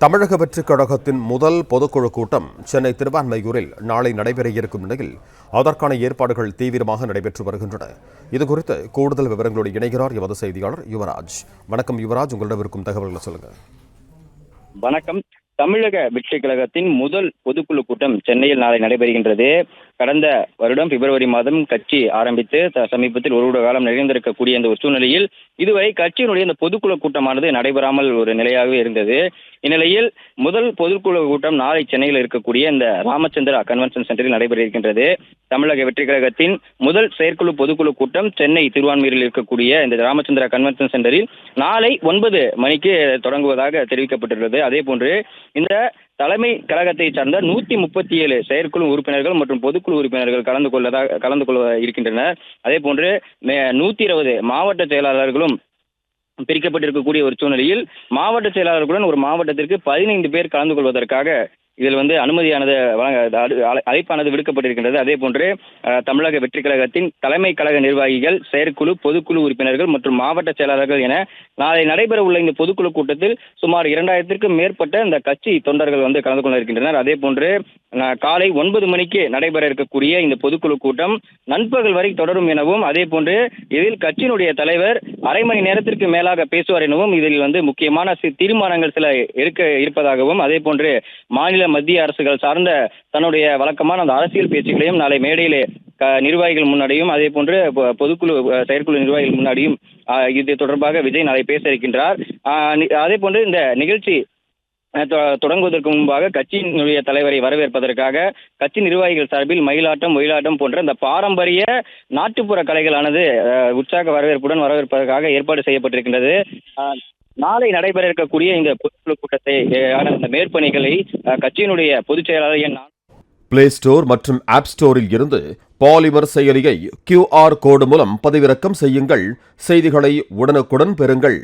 தமிழக வெற்றிக் கழகத்தின் முதல் பொதுக்குழு கூட்டம் சென்னை திருவான்மையூரில் நாளை நடைபெற இருக்கும் நிலையில் அதற்கான ஏற்பாடுகள் தீவிரமாக நடைபெற்று வருகின்றன. இதுகுறித்து கூடுதல் விவரங்களோடு இணைகிறார் எமது செய்தியாளர் யுவராஜ். வணக்கம் யுவராஜ், உங்களிடம் இருக்கும் தகவல்களை சொல்லுங்க. வணக்கம். தமிழக வெற்றிக் கழகத்தின் முதல் பொதுக்குழு கூட்டம் சென்னையில் நாளை நடைபெறுகின்றது. கடந்த வருடம் பிப்ரவரி மாதம் கட்சி ஆரம்பித்து சமீபத்தில் ஒரு காலம் நிறைந்திருக்கக்கூடிய இந்த ஒரு சூழ்நிலையில் இதுவரை கட்சியினுடைய இந்த பொதுக்குழு கூட்டமானது நடைபெறாமல் ஒரு நிலையாகவே இருந்தது. இந்நிலையில் முதல் பொதுக்குழு கூட்டம் நாளை சென்னையில் இருக்கக்கூடிய இந்த ராமச்சந்திரா கன்வென்ஷன் சென்டரில் நடைபெற இருக்கின்றது. தமிழக வெற்றிக் கழகத்தின் முதல் செயற்குழு பொதுக்குழு கூட்டம் சென்னை திருவான்மையூரில் இருக்கக்கூடிய இந்த ராமச்சந்திரா கன்வென்ஷன் சென்டரில் நாளை 9 மணிக்கு தொடங்குவதாக தெரிவிக்கப்பட்டுள்ளது. அதே போன்று இந்த தலைமை கழகத்தை சார்ந்த 137 செயற்குழு உறுப்பினர்கள் மற்றும் பொதுக்குழு உறுப்பினர்கள் கலந்து கொள்ள இருக்கின்றனர். அதே போன்று 120 மாவட்ட செயலாளர்களும் பிரிக்கப்பட்டிருக்கக்கூடிய ஒரு சூழ்நிலையில் மாவட்ட செயலாளர்களுடன் ஒரு மாவட்டத்திற்கு 15 பேர் கலந்து கொள்வதற்காக இதில் அனுமதியானது அழைப்பானது விடுக்கப்பட்டிருக்கின்றது. அதே போன்று தமிழக வெற்றிக் கழகத்தின் தலைமை கழக நிர்வாகிகள், செயற்குழு, பொதுக்குழு உறுப்பினர்கள் மற்றும் மாவட்ட செயலாளர்கள் என நாளை நடைபெற உள்ள இந்த பொதுக்குழு கூட்டத்தில் சுமார் 2000க்கும் மேற்பட்ட இந்த கட்சி தொண்டர்கள் கலந்து கொள்ள இருக்கின்றனர். அதே போன்று காலை 9 மணிக்கு நடைபெற இருக்கக்கூடிய இந்த பொதுக்குழு கூட்டம் நண்பகல் வரை தொடரும் எனவும், அதே போன்று இதில் கட்சியினுடைய தலைவர் அரை மணி நேரத்திற்கு மேலாக பேசுவார் எனவும், இதில் முக்கியமான தீர்மானங்கள் சில இருப்பதாகவும், அதே போன்று மாநில மத்திய அரசுகள் சார்ந்த தன்னுடைய வழக்கமான அந்த அரசியல் பேச்சுகளையும் நாளை மேடையிலே நிர்வாகிகள் முன்னாடியும், அதே போன்று பொதுக்குழு செயற்குழு நிர்வாகிகள் முன்னாடியும் இது தொடர்பாக விஜய் நாளை பேச இருக்கின்றார். அதே போன்று இந்த நிகழ்ச்சி தொடங்குவதற்கு முன்பாக கட்சியினுடைய தலைவரை வரவேற்பதற்காக கட்சி நிர்வாகிகள் சார்பில் மயிலாட்டம், ஒயிலாட்டம் போன்ற இந்த பாரம்பரிய நாட்டுப்புற கலைகளானது உற்சாக வரவேற்பதற்காக ஏற்பாடு செய்யப்பட்டிருக்கின்றது. நாளை நடைபெற இருக்கக்கூடிய இந்த பொதுக்குழு கூட்டத்தை இந்த மேற்பணிகளை கட்சியினுடைய பொதுச் செயலாளர் பிளே ஸ்டோர் மற்றும் ஆப் ஸ்டோரில் இருந்து பாலிமர் செயலியை QR கோடு மூலம் பதிவிறக்கம் செய்யுங்கள். செய்திகளை உடனுக்குடன் பெறுங்கள்.